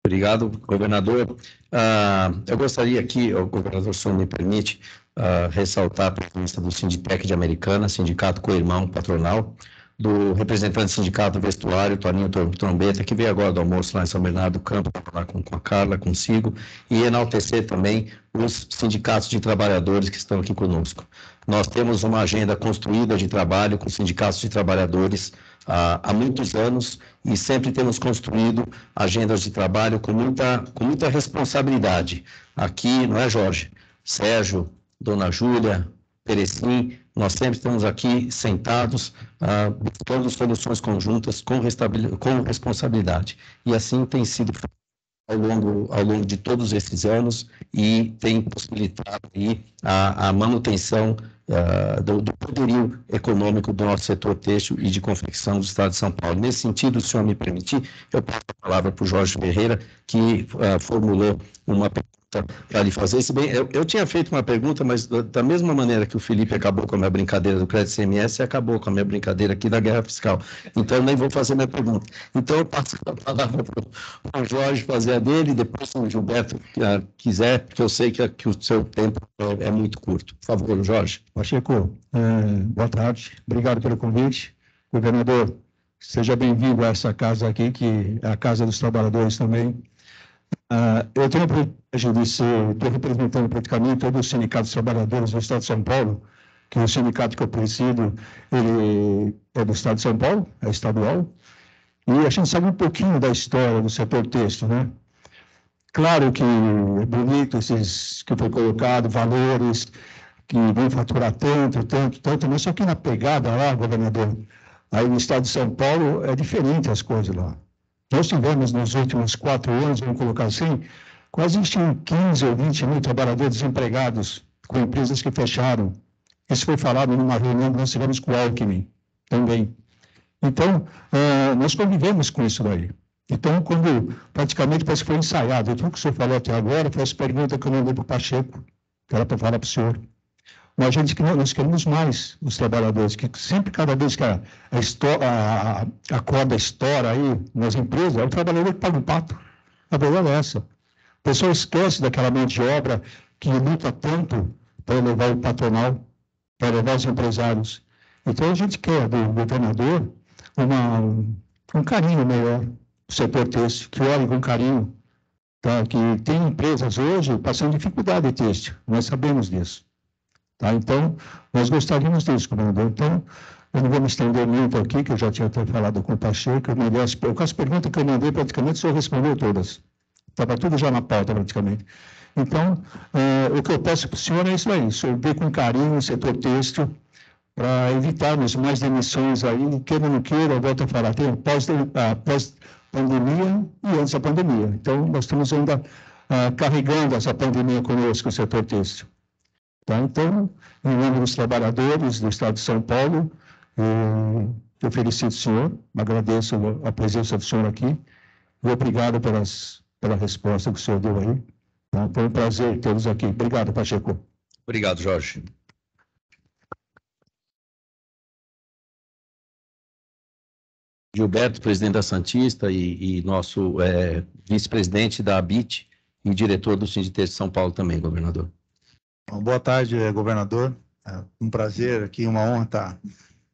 Obrigado, governador. Eu gostaria aqui, o governador, se me permite, ressaltar a presença do Sinditec de Americana, sindicato co-irmão patronal, do representante do sindicato vestuário, Toninho Trombeta, que veio agora do almoço lá em São Bernardo do Campo, para falar com a Carla, consigo, e enaltecer também os sindicatos de trabalhadores que estão aqui conosco. Nós temos uma agenda construída de trabalho com sindicatos de trabalhadores há muitos anos e sempre temos construído agendas de trabalho com muita responsabilidade. Aqui, não é, Jorge? Sérgio, Dona Júlia, Perecim, nós sempre estamos aqui sentados, buscando soluções conjuntas com responsabilidade. E assim tem sido ao longo de todos esses anos e tem possibilitado aí a manutenção do poderio econômico do nosso setor têxtil e de confecção do Estado de São Paulo. Nesse sentido, se o senhor me permitir, eu passo a palavra para o Jorge Ferreira, que formulou uma pergunta para lhe fazer. Se bem, eu tinha feito uma pergunta, mas da mesma maneira que o Felipe acabou com a minha brincadeira do crédito CMS, acabou com a minha brincadeira aqui da guerra fiscal. Então, eu nem vou fazer minha pergunta. Então, eu passo a palavra para o Jorge fazer a dele, depois se o Gilberto quiser, porque eu sei que o seu tempo é muito curto. Por favor, Jorge. Pacheco, boa tarde. Obrigado pelo convite. Governador, seja bem-vindo a essa casa aqui, que é a Casa dos Trabalhadores também. Eu tenho o privilégio de estou representando praticamente todos os sindicatos de trabalhadores do Estado de São Paulo, que o sindicato que eu presido, ele é do Estado de São Paulo, é estadual, e a gente sabe um pouquinho da história do setor têxtil, né? Claro que é bonito esses que foi colocado, valores, que vão faturar tanto, mas só que na pegada lá, governador, aí no Estado de São Paulo é diferente as coisas lá. Nós tivemos nos últimos 4 anos, vamos colocar assim, quase 15 ou 20 mil trabalhadores desempregados com empresas que fecharam. Isso foi falado numa reunião que nós tivemos com o Alckmin também. Então, nós convivemos com isso daí. Então, quando praticamente parece que foi ensaiado, tudo que o senhor falou até agora foi essa pergunta que eu mandei para o Pacheco, que era para falar para o senhor. Mas nós queremos mais os trabalhadores, que sempre, cada vez que a corda estoura aí nas empresas, é o trabalhador que paga o pato. A verdade é essa. O pessoal esquece daquela mão de obra que luta tanto para levar o patronal, para levar os empresários. Então, a gente quer do governador um carinho maior do setor têxtil, que olhe com carinho, tá? Que tem empresas hoje passando dificuldade de têxtil, nós sabemos disso. Tá? Então, nós gostaríamos disso, governador. Então, eu não vou me estender muito aqui, que eu já tinha até falado com o Pacheco, com as perguntas que eu mandei, praticamente, o senhor respondeu todas. Estava tudo já na pauta, praticamente. Então, o que eu peço para o senhor é isso aí, o senhor vê com carinho o setor têxtil, para evitarmos mais demissões aí, queira ou não queira, eu volto a falar, tem pós-pandemia e antes da pandemia. Então, nós estamos ainda carregando essa pandemia conosco, o setor têxtil. Tá? Então, em nome dos trabalhadores do Estado de São Paulo, eu felicito o senhor, agradeço a presença do senhor aqui e obrigado pela resposta que o senhor deu aí. Tá? Foi um prazer tê-los aqui. Obrigado, Pacheco. Obrigado, Jorge. Gilberto, presidente da Santista e nosso vice-presidente da ABIT e diretor do Sinditexto de São Paulo também, governador. Bom, boa tarde, governador. É um prazer aqui, uma honra estar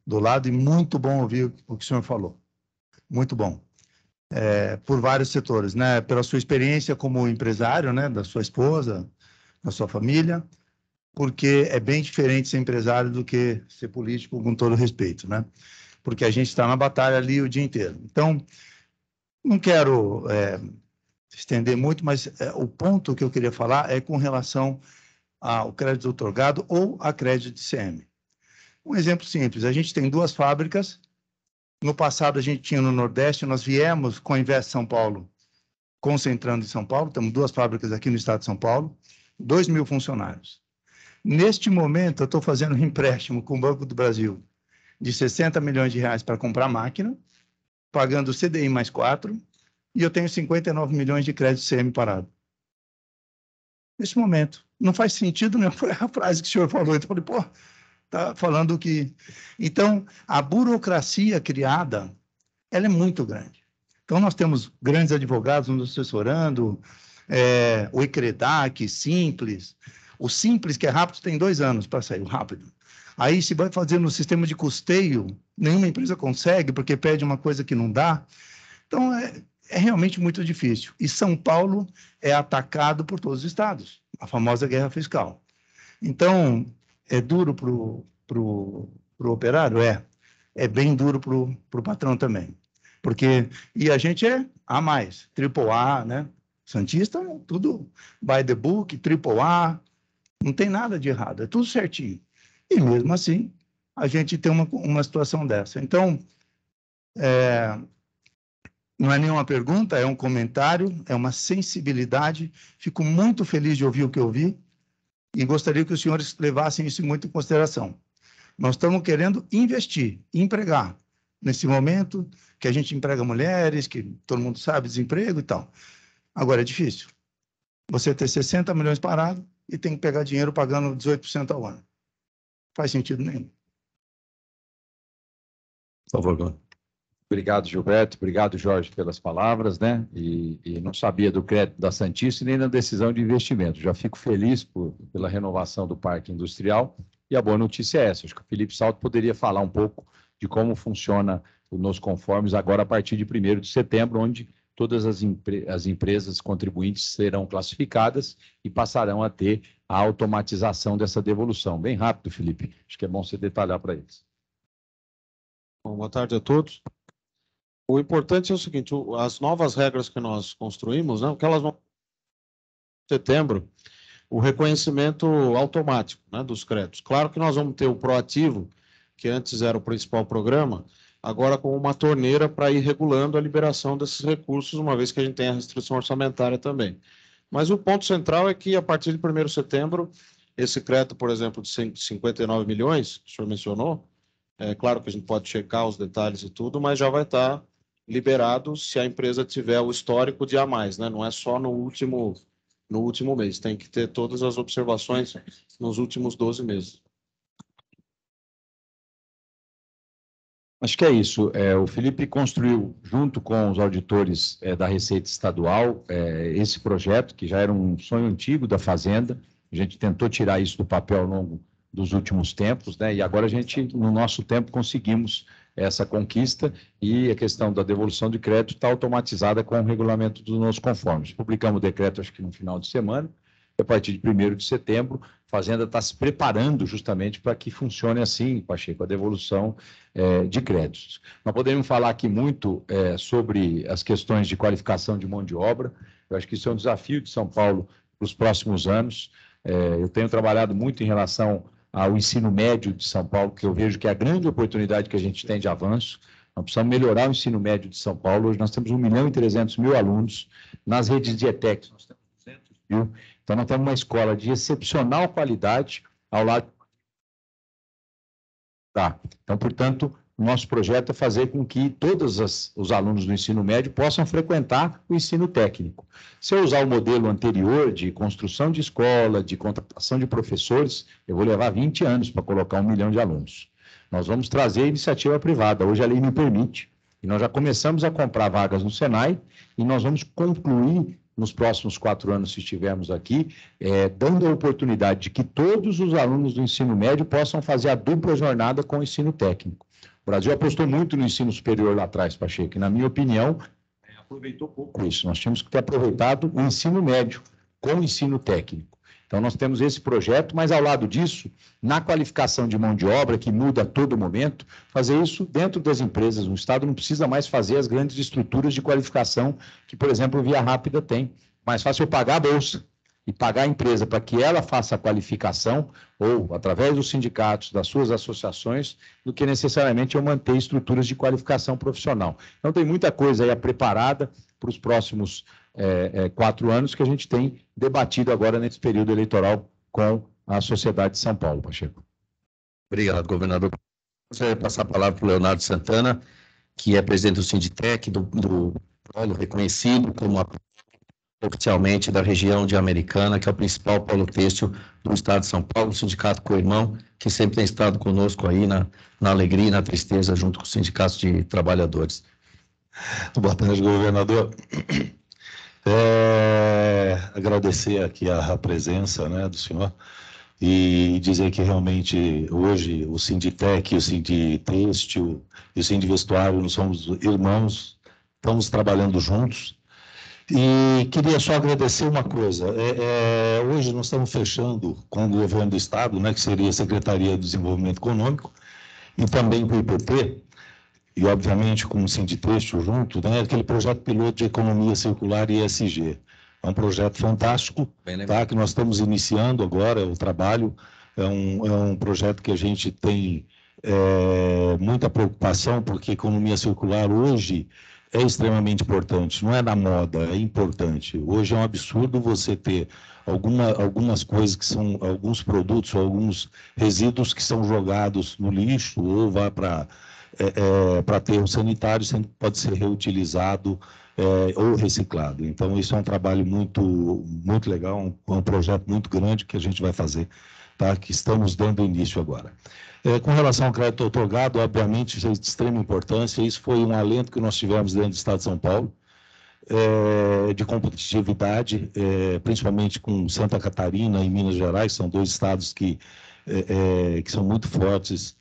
do lado e muito bom ouvir o que o senhor falou. Muito bom. Por vários setores, né? Pela sua experiência como empresário, né? Da sua esposa, da sua família, porque é bem diferente ser empresário do que ser político, com todo respeito, né? Porque a gente está na batalha ali o dia inteiro. Então, não quero estender muito, mas o ponto que eu queria falar é com relação ao crédito otorgado ou a crédito de CM. Um exemplo simples, a gente tem 2 fábricas, no passado a gente tinha no Nordeste, nós viemos com a Invest São Paulo, concentrando em São Paulo, temos 2 fábricas aqui no estado de São Paulo, 2.000 funcionários. Neste momento, eu estou fazendo um empréstimo com o Banco do Brasil de 60 milhões de reais para comprar máquina, pagando CDI mais 4, e eu tenho 59 milhões de crédito CM parado. Nesse momento. Não faz sentido nenhum, foi a frase que o senhor falou. Então, eu falei, está falando que... Então, a burocracia criada, ela é muito grande. Então, nós temos grandes advogados nos assessorando, o Ecredac, Simples. O Simples, que é rápido, tem 2 anos para sair, o rápido. Aí, se vai fazer no sistema de custeio, nenhuma empresa consegue, porque pede uma coisa que não dá. Então, é realmente muito difícil. E São Paulo é atacado por todos os estados, a famosa guerra fiscal. Então, é duro para o operário? É bem duro para o patrão também. E a gente é A+, AAA, né? Santista, tudo by the book, AAA, não tem nada de errado, é tudo certinho. E mesmo assim, a gente tem uma situação dessa. Então, não é nenhuma pergunta, é um comentário, é uma sensibilidade. Fico muito feliz de ouvir o que eu vi e gostaria que os senhores levassem isso muito em consideração. Nós estamos querendo investir, empregar. Nesse momento que a gente emprega mulheres, que todo mundo sabe, desemprego e tal. Agora, é difícil. Você ter 60 milhões parado e tem que pegar dinheiro pagando 18% ao ano. Não faz sentido nenhum. Por favor, Gon. Obrigado, Gilberto. Obrigado, Jorge, pelas palavras, né? E não sabia do crédito da Santista e nem da decisão de investimento. Já fico feliz pela renovação do parque industrial e a boa notícia é essa. Acho que o Felipe Salto poderia falar um pouco de como funciona nos conformes agora a partir de 1º de setembro, onde todas as empresas contribuintes serão classificadas e passarão a ter a automatização dessa devolução. Bem rápido, Felipe. Acho que é bom você detalhar para eles. Bom, boa tarde a todos. O importante é o seguinte, as novas regras que nós construímos, né, que elas vão em setembro, o reconhecimento automático, né, dos créditos. Claro que nós vamos ter o proativo, que antes era o principal programa, agora com uma torneira para ir regulando a liberação desses recursos, uma vez que a gente tem a restrição orçamentária também. Mas o ponto central é que, a partir de 1º de setembro, esse crédito, por exemplo, de 59 milhões, que o senhor mencionou, é claro que a gente pode checar os detalhes e tudo, mas já vai estar liberado se a empresa tiver o histórico de A+, né? Não é só no último mês, tem que ter todas as observações nos últimos 12 meses. Acho que é isso. O Felipe construiu, junto com os auditores da Receita Estadual, esse projeto, que já era um sonho antigo da Fazenda. A gente tentou tirar isso do papel ao longo dos últimos tempos, né? E agora a gente, no nosso tempo, conseguimos essa conquista e a questão da devolução de crédito está automatizada com o regulamento dos nossos conformes. Publicamos o decreto, acho que no final de semana, a partir de 1º de setembro, a Fazenda está se preparando justamente para que funcione assim, Pacheco, a devolução de créditos. Nós podemos falar aqui muito sobre as questões de qualificação de mão de obra. Eu acho que isso é um desafio de São Paulo para os próximos anos. Eu tenho trabalhado muito em relação ao ensino médio de São Paulo, que eu vejo que é a grande oportunidade que a gente tem de avanço. Nós precisamos melhorar o ensino médio de São Paulo. Hoje nós temos 1.300.000 alunos nas redes de ETEC. Nós temos 200.000. Então, nós temos uma escola de excepcional qualidade ao lado. Tá. Então, portanto, o nosso projeto é fazer com que todos os alunos do ensino médio possam frequentar o ensino técnico. Se eu usar o modelo anterior de construção de escola, de contratação de professores, eu vou levar 20 anos para colocar 1 milhão de alunos. Nós vamos trazer a iniciativa privada. Hoje a lei me permite. E nós já começamos a comprar vagas no Senai e nós vamos concluir nos próximos 4 anos, se estivermos aqui, dando a oportunidade de que todos os alunos do ensino médio possam fazer a dupla jornada com o ensino técnico. O Brasil apostou muito no ensino superior lá atrás, Pacheco, e, na minha opinião, aproveitou pouco isso. Nós tínhamos que ter aproveitado o ensino médio com o ensino técnico. Então, nós temos esse projeto, mas, ao lado disso, na qualificação de mão de obra, que muda a todo momento, fazer isso dentro das empresas. O Estado não precisa mais fazer as grandes estruturas de qualificação que, por exemplo, o Via Rápida tem. Mais fácil eu pagar a bolsa e pagar a empresa para que ela faça a qualificação, ou através dos sindicatos, das suas associações, do que necessariamente eu manter estruturas de qualificação profissional. Então, tem muita coisa aí preparada para os próximos 4 anos que a gente tem debatido agora nesse período eleitoral com a sociedade de São Paulo, Pacheco. Obrigado, governador. Gostaria de passar a palavra para o Leonardo Santana, que é presidente do Sinditec, do polo reconhecido como oficialmente da região de Americana, que é o principal polo têxtil do estado de São Paulo, o sindicato co-irmão, que sempre tem estado conosco aí na alegria e na tristeza, junto com os sindicatos de trabalhadores. Boa tarde, governador. Agradecer aqui a presença, né, do senhor e dizer que realmente hoje o Sinditec, o Sinditêxtil e o Sindivestuário, nós somos irmãos, estamos trabalhando juntos. E queria só agradecer uma coisa. Hoje nós estamos fechando com o governo do Estado, né, que seria a Secretaria do Desenvolvimento Econômico, e também com o IPT, e obviamente com o Sinditêxtil junto, né, aquele projeto piloto de economia circular e ESG. É um projeto fantástico, tá, que nós estamos iniciando agora o trabalho. É um projeto que a gente tem muita preocupação, porque economia circular hoje é extremamente importante, não é da moda, é importante. Hoje é um absurdo você ter algumas coisas que são, alguns produtos, ou alguns resíduos que são jogados no lixo ou vai para aterro sanitário, sendo que pode ser reutilizado ou reciclado. Então, isso é um trabalho muito legal, um projeto muito grande que a gente vai fazer, tá? Que estamos dando início agora. Com relação ao crédito otorgado, obviamente, isso é de extrema importância. Isso foi um alento que nós tivemos dentro do Estado de São Paulo, de competitividade, principalmente com Santa Catarina e Minas Gerais, são 2 estados que são muito fortes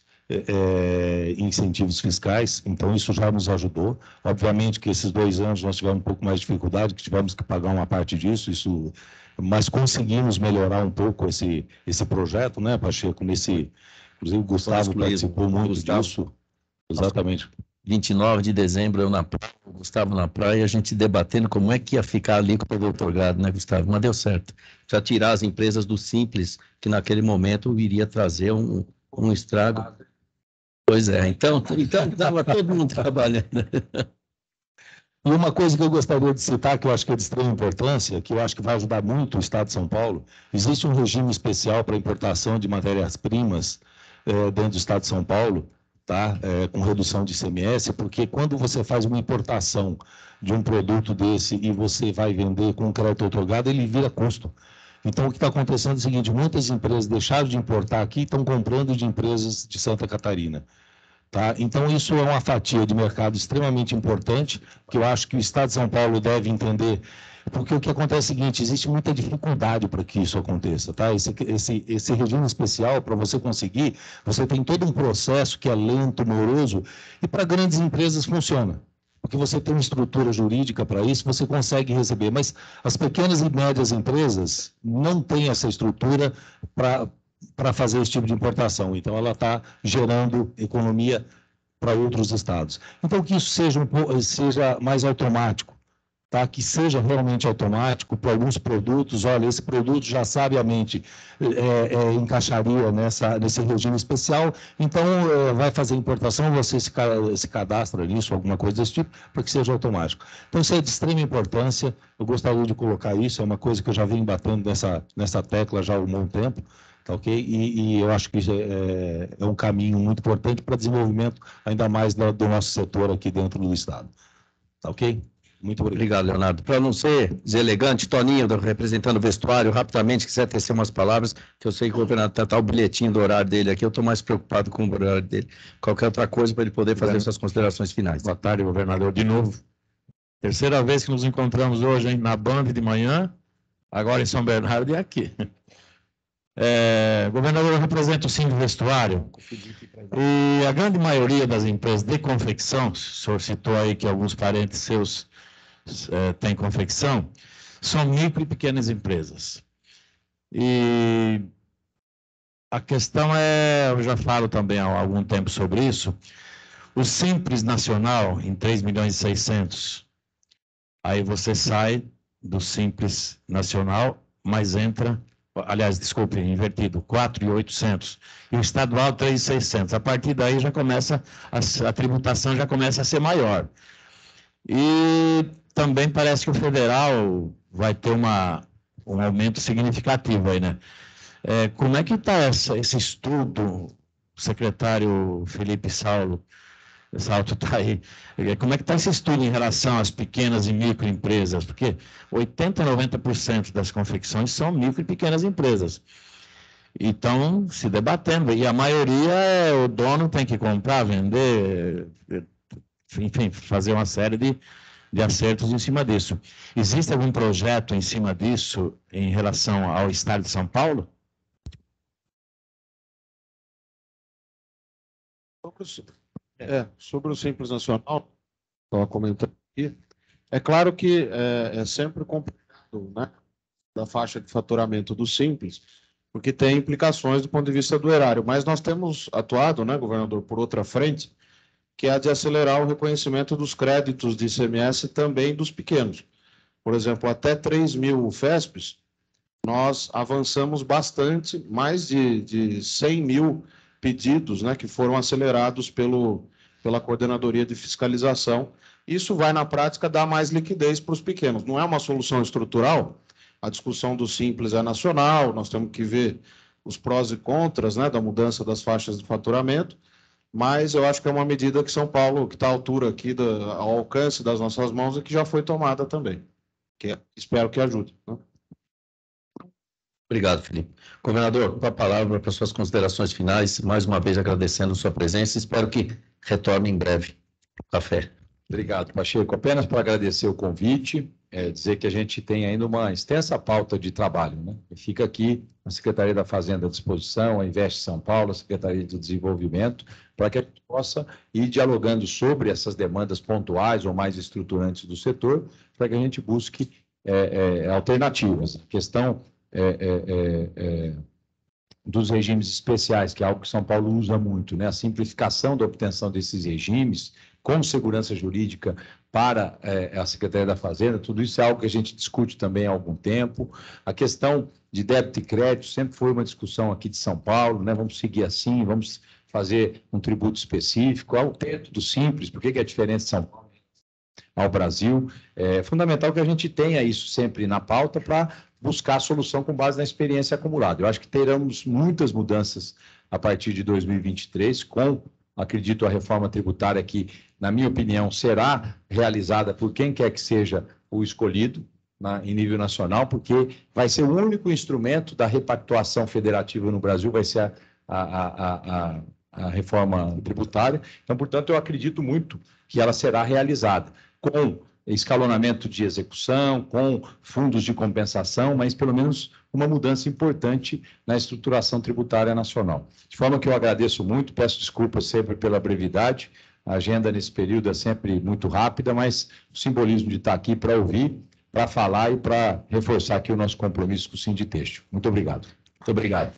em incentivos fiscais, então isso já nos ajudou. Obviamente que esses 2 anos nós tivemos um pouco mais de dificuldade, que tivemos que pagar uma parte disso, mas conseguimos melhorar um pouco esse projeto, né, Pacheco? Inclusive o Gustavo participou muito disso. Exatamente. 29 de dezembro, eu na praia, o Gustavo na praia, a gente debatendo como é que ia ficar ali com o otorgado, né, Gustavo? Mas deu certo. Já tirar as empresas do Simples, que naquele momento iria trazer um estrago. Pois é, então estava todo mundo trabalhando. E uma coisa que eu gostaria de citar, que eu acho que é de extrema importância, que eu acho que vai ajudar muito o Estado de São Paulo, existe um regime especial para importação de matérias-primas dentro do Estado de São Paulo, tá? Com redução de ICMS, porque quando você faz uma importação de um produto desse e você vai vender com crédito otorgado, ele vira custo. Então, o que está acontecendo é o seguinte, muitas empresas deixaram de importar aqui e estão comprando de empresas de Santa Catarina. Tá? Então, isso é uma fatia de mercado extremamente importante, que eu acho que o Estado de São Paulo deve entender porque o que acontece é o seguinte, existe muita dificuldade para que isso aconteça, tá? Esse regime especial, para você conseguir, você tem todo um processo que é lento, moroso, e para grandes empresas funciona. Porque você tem uma estrutura jurídica para isso, você consegue receber. Mas as pequenas e médias empresas não têm essa estrutura para fazer esse tipo de importação. Então, ela está gerando economia para outros estados. Então, que isso seja mais automático, tá? Que seja realmente automático para alguns produtos. Olha, esse produto já sabiamente encaixaria nesse regime especial, então vai fazer importação, você se cadastra nisso, alguma coisa desse tipo, para que seja automático. Então, isso é de extrema importância, eu gostaria de colocar isso, é uma coisa que eu já venho batendo nessa tecla já há um bom tempo, tá ok? E eu acho que é um caminho muito importante para desenvolvimento, ainda mais do nosso setor aqui dentro do Estado. Tá ok? Muito obrigado. Obrigado, Leonardo. Para não ser deselegante, Toninho, representando o vestuário, rapidamente, quiser tecer umas palavras, que eu sei que o governador está o bilhetinho do horário dele aqui, eu estou mais preocupado com o horário dele. Qualquer outra coisa para ele poder fazer suas considerações finais. Boa tarde, governador. De novo, terceira vez que nos encontramos hoje, hein? Na Band de manhã, agora em São Bernardo e aqui. Governador, eu represento o Sim do Vestuário e a grande maioria das empresas de confecção, o senhor citou aí que alguns parentes seus têm confecção, são micro e pequenas empresas. E a questão eu já falo também há algum tempo sobre isso, o Simples Nacional em 3.600.000, aí você sai do Simples Nacional, mas entra... Aliás, desculpe, invertido, 4.800, e o estadual 3.600. A partir daí já começa, a tributação já começa a ser maior. E também parece que o federal vai ter um aumento significativo aí, né? Como é que está esse estudo, secretário Felipe Salto está aí. Como é que está esse estudo em relação às pequenas e microempresas? Porque 80% a 90% das confecções são micro e pequenas empresas. E estão se debatendo. E a maioria, o dono tem que comprar, vender, enfim, fazer uma série de acertos em cima disso. Existe algum projeto em cima disso em relação ao Estado de São Paulo? Sobre o Simples Nacional, estava comentando aqui, é claro que é sempre complicado, né, da faixa de faturamento do Simples, porque tem implicações do ponto de vista do erário, mas nós temos atuado, né, governador, por outra frente, que é a de acelerar o reconhecimento dos créditos de ICMS também dos pequenos. Por exemplo, até 3.000 FESPs, nós avançamos bastante, mais de 100.000 pedidos, né, que foram acelerados pela Coordenadoria de Fiscalização. Isso vai, na prática, dar mais liquidez para os pequenos. Não é uma solução estrutural, a discussão do Simples é nacional, nós temos que ver os prós e contras, né, da mudança das faixas de faturamento, mas eu acho que é uma medida que São Paulo, que está à altura aqui, ao alcance das nossas mãos, e que já foi tomada também, que espero que ajude, né? Obrigado, Felipe. Governador, com a palavra para suas considerações finais, mais uma vez agradecendo sua presença, espero que retorne em breve o café. Obrigado, Pacheco. Apenas para agradecer o convite, dizer que a gente tem ainda uma extensa pauta de trabalho, né? E fica aqui a Secretaria da Fazenda à disposição, a Investe São Paulo, a Secretaria de Desenvolvimento, para que a gente possa ir dialogando sobre essas demandas pontuais ou mais estruturantes do setor, para que a gente busque alternativas. A questão dos regimes especiais, que é algo que São Paulo usa muito, né? A simplificação da obtenção desses regimes, com segurança jurídica para a Secretaria da Fazenda, tudo isso é algo que a gente discute também há algum tempo. A questão de débito e crédito sempre foi uma discussão aqui de São Paulo, né? Vamos seguir assim, vamos fazer um tributo específico, ao teto do Simples, por que é a diferença de São Paulo ao Brasil? É fundamental que a gente tenha isso sempre na pauta para buscar a solução com base na experiência acumulada. Eu acho que teremos muitas mudanças a partir de 2023, acredito, a reforma tributária que, na minha opinião, será realizada por quem quer que seja o escolhido em nível nacional, porque vai ser o único instrumento da repactuação federativa no Brasil, vai ser a reforma tributária. Então, portanto, eu acredito muito que ela será realizada com escalonamento de execução, com fundos de compensação, mas pelo menos uma mudança importante na estruturação tributária nacional. De forma que eu agradeço muito, peço desculpas sempre pela brevidade, a agenda nesse período é sempre muito rápida, mas o simbolismo de estar aqui para ouvir, para falar e para reforçar aqui o nosso compromisso com o Sinditêxtil. Muito obrigado. Muito obrigado.